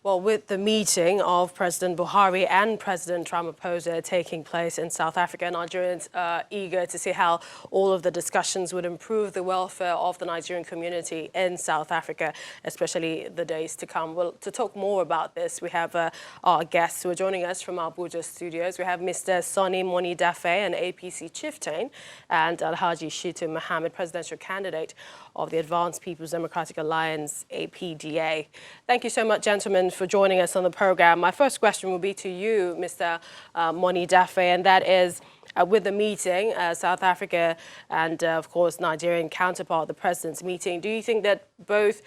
Well, with the meeting of President Buhari and President Ramaphosa taking place in South Africa, Nigerians are eager to see how all of the discussions would improve the welfare of the Nigerian community in South Africa, especially the days to come. Well, to talk more about this, we have our guests who are joining us from our Abuja studios. We have Mr. Sonny Moniedafe, an APC chieftain, and Alhaji Shitu Mohammed, presidential candidate of the Advanced People's Democratic Alliance, APDA. Thank you so much, gentlemen, for joining us on the program. My first question will be to you, Mr. Moniedafe, and that is, with the meeting, South Africa and, of course, Nigerian counterpart, the president's meeting, do you think that both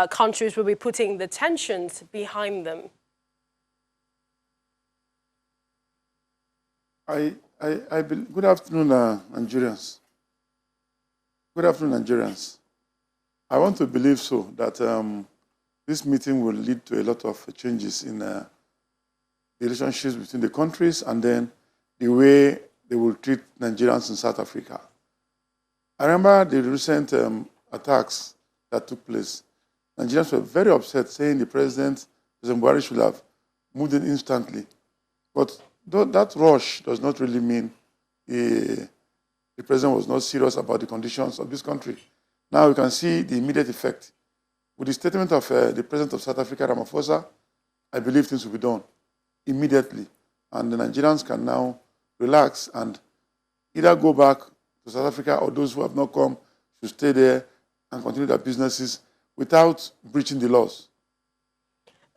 countries will be putting the tensions behind them? Good afternoon, Nigerians. Good afternoon, Nigerians. I want to believe so, that this meeting will lead to a lot of changes in the relationships between the countries and then the way they will treat Nigerians in South Africa. I remember the recent attacks that took place. Nigerians were very upset, saying the President Buhari should have moved in instantly. But that rush does not really mean the President was not serious about the conditions of this country. Now we can see the immediate effect. With the statement of the President of South Africa, Ramaphosa, I believe things will be done immediately. And the Nigerians can now relax and either go back to South Africa, or those who have not come should stay there and continue their businesses without breaching the laws.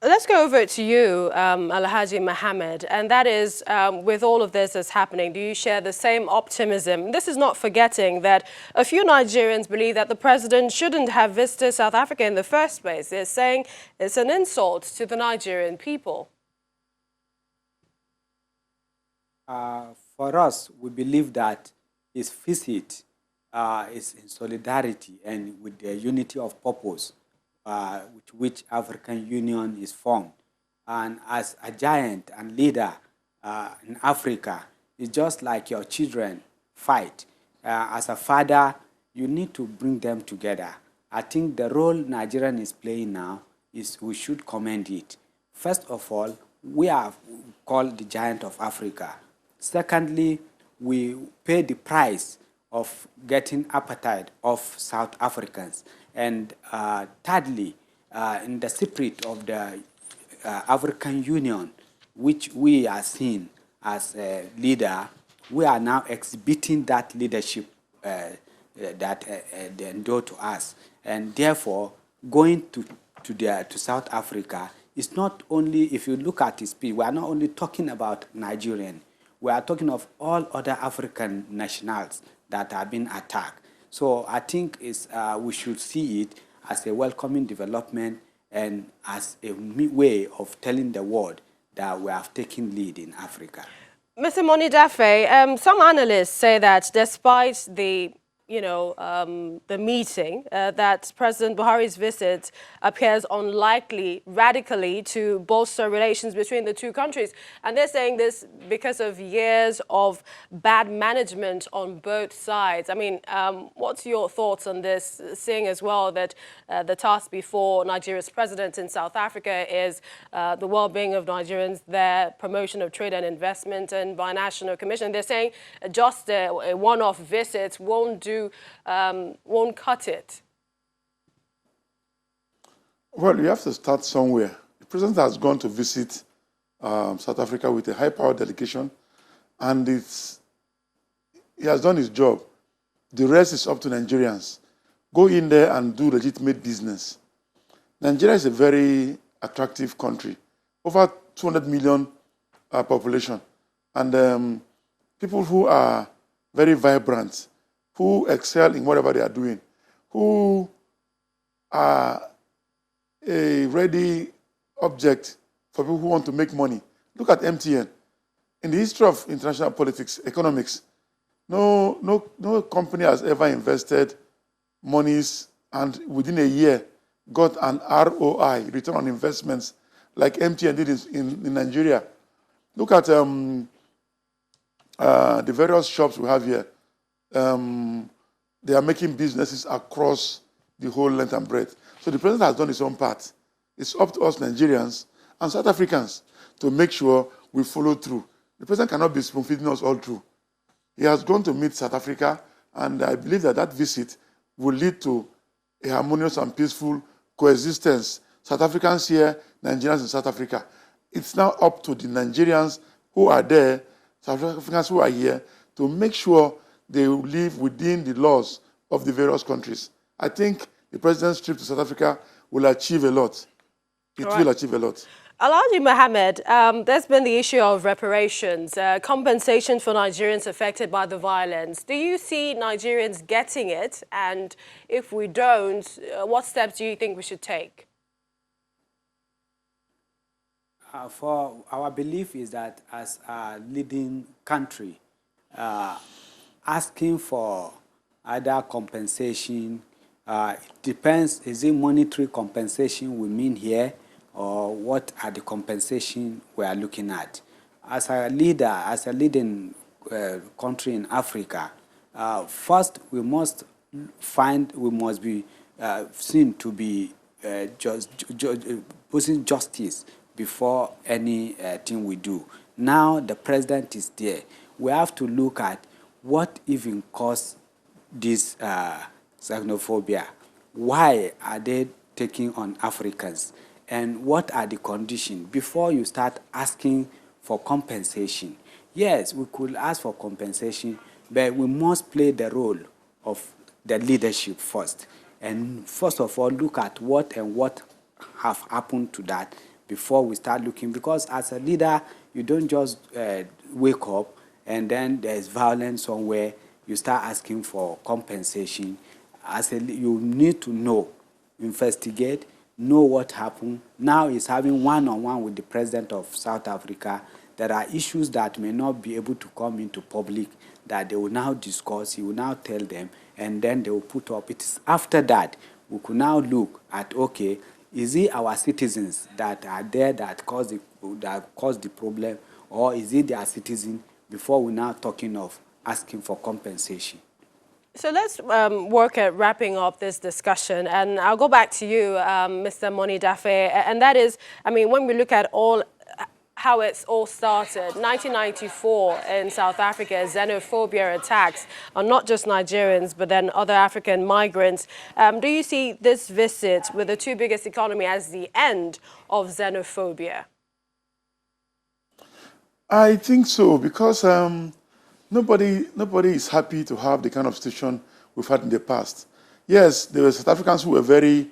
Let's go over to you, Alhaji Mohammed, and that is, with all of this that's happening, do you share the same optimism? This is not forgetting that a few Nigerians believe that the president shouldn't have visited South Africa in the first place. They're saying it's an insult to the Nigerian people. For us, we believe that his visit is in solidarity and with the unity of purpose with which African Union is formed. And as a giant and leader in Africa, it's just like your children fight. As a father, you need to bring them together. I think the role Nigerian is playing now is we should commend it. First of all, we are called the giant of Africa. Secondly, we pay the price of getting appetite of South Africans. And thirdly, in the spirit of the African Union, which we are seen as a leader, we are now exhibiting that leadership that they endure to us. And therefore, going to South Africa is not only, if you look at his speech, we are not only talking about Nigerian, we are talking of all other African nationals that have been attacked. So I think we should see it as a welcoming development and as a way of telling the world that we have taken lead in Africa. Mr. Moniedafe, some analysts say that despite the the meeting, that President Buhari's visit appears unlikely radically to bolster relations between the two countries. And they're saying this because of years of bad management on both sides. I mean, what's your thoughts on this, seeing as well that the task before Nigeria's president in South Africa is the well-being of Nigerians, their promotion of trade and investment, and binational commission. They're saying just a one-off visit won't cut it. Well, you have to start somewhere. The president has gone to visit South Africa with a high-powered delegation, and he has done his job. The rest is up to Nigerians. Go in there and do legitimate business. Nigeria is a very attractive country, over 200 million population, and people who are very vibrant, who excel in whatever they are doing, who are a ready object for people who want to make money. Look at MTN. In the history of international politics, economics, no company has ever invested monies and within a year got an ROI, return on investments, like MTN did in Nigeria. Look at the various shops we have here. They are making businesses across the whole length and breadth. So the president has done his own part. It's up to us Nigerians and South Africans to make sure we follow through. The president cannot be spoon-feeding us all through. He has gone to meet South Africa, and I believe that that visit will lead to a harmonious and peaceful coexistence. South Africans here, Nigerians in South Africa. It's now up to the Nigerians who are there, South Africans who are here, to make sure they live within the laws of the various countries. I think the president's trip to South Africa will achieve a lot. It will achieve a lot. Alhaji Mohammed, there's been the issue of reparations, compensation for Nigerians affected by the violence. Do you see Nigerians getting it? And if we don't, what steps do you think we should take? For our belief is that as a leading country, asking for either compensation, it depends, is it monetary compensation we mean here, or what are the compensation we are looking at? As a leader, as a leading country in Africa, first we must be seen to be putting justice before anything we do. Now the president is there. We have to look at what even caused this xenophobia. Why are they taking on Africans? And what are the conditions before you start asking for compensation? Yes, we could ask for compensation, but we must play the role of the leadership first. And first of all, look at what have happened to that before we start looking. Because as a leader, you don't just wake up and then there's violence somewhere, you start asking for compensation. You need to know, investigate, know what happened. Now he's having one-on-one with the president of South Africa. There are issues that may not be able to come into public that they will now discuss, he will now tell them, and then they will put up. It is after that we could now look at, okay, is it our citizens that are there that cause the problem, or is it their citizens, before we're now talking of asking for compensation? So let's work at wrapping up this discussion, and I'll go back to you, Mr. Moniedafe, and that is, I mean, when we look at how it's all started, 1994 in South Africa, xenophobia attacks on not just Nigerians, but then other African migrants. Do you see this visit with the two biggest economies as the end of xenophobia? I think so, because nobody is happy to have the kind of situation we've had in the past. Yes, there were South Africans who were very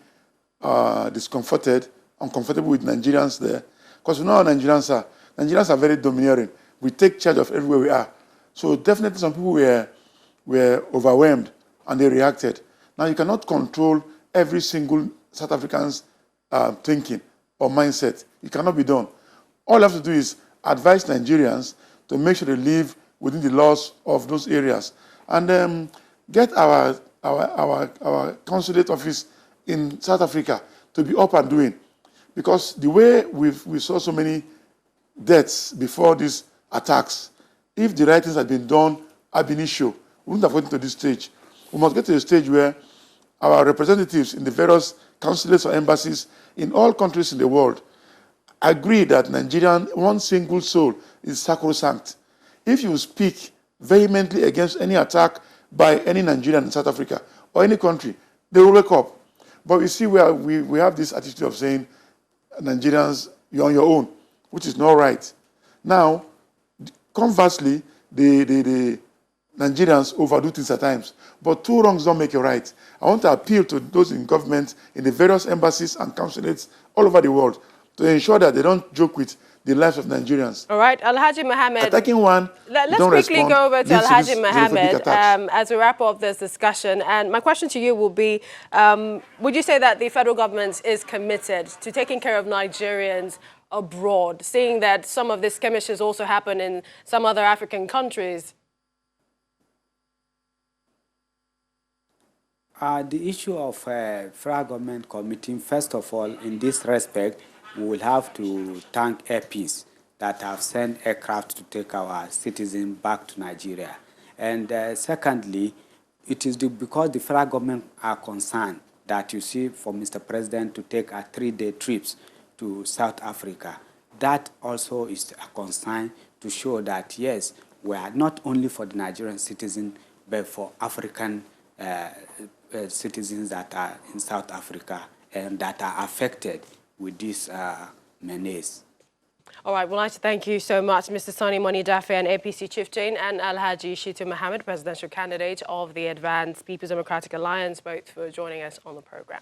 discomforted, uncomfortable with Nigerians there, because we know how Nigerians are. Nigerians are very domineering. We take charge of everywhere we are. So definitely some people were overwhelmed and they reacted. Now you cannot control every single South African's thinking or mindset. It cannot be done. All you have to do is advise Nigerians to make sure they live within the laws of those areas, and get our consulate office in South Africa to be up and doing. Because the way we saw so many deaths before these attacks, if the right things had been done ab initio, we wouldn't have gotten to this stage. We must get to a stage where our representatives in the various consulates or embassies in all countries in the world agree that Nigerian, one single soul, is sacrosanct. If you speak vehemently against any attack by any Nigerian in South Africa or any country, they will wake up. But you see, we have this attitude of saying, Nigerians, you're on your own, which is not right. Now, conversely, the Nigerians overdo things at times. But two wrongs don't make a right. I want to appeal to those in government, in the various embassies and consulates all over the world, to ensure that they don't joke with the lives of Nigerians. All right, Alhaji Mohammed. Attacking one, let's quickly go over to Alhaji Mohammed as we wrap up this discussion. And my question to you will be, would you say that the federal government is committed to taking care of Nigerians abroad, seeing that some of these skirmishes also happen in some other African countries? The issue of federal government committing, first of all, in this respect, we will have to thank Air Peace that have sent aircraft to take our citizens back to Nigeria. And secondly, it is because the federal government are concerned that you see for Mr. President to take a 3-day trips to South Africa. That also is a concern to show that, yes, we are not only for the Nigerian citizen, but for African citizens that are in South Africa and that are affected with this menace. All right, we'd like to thank you so much, Mr. Sani Moniedafe, and APC Chieftain, and Alhaji Shitu Mohammed, presidential candidate of the Advanced People's Democratic Alliance, both for joining us on the program.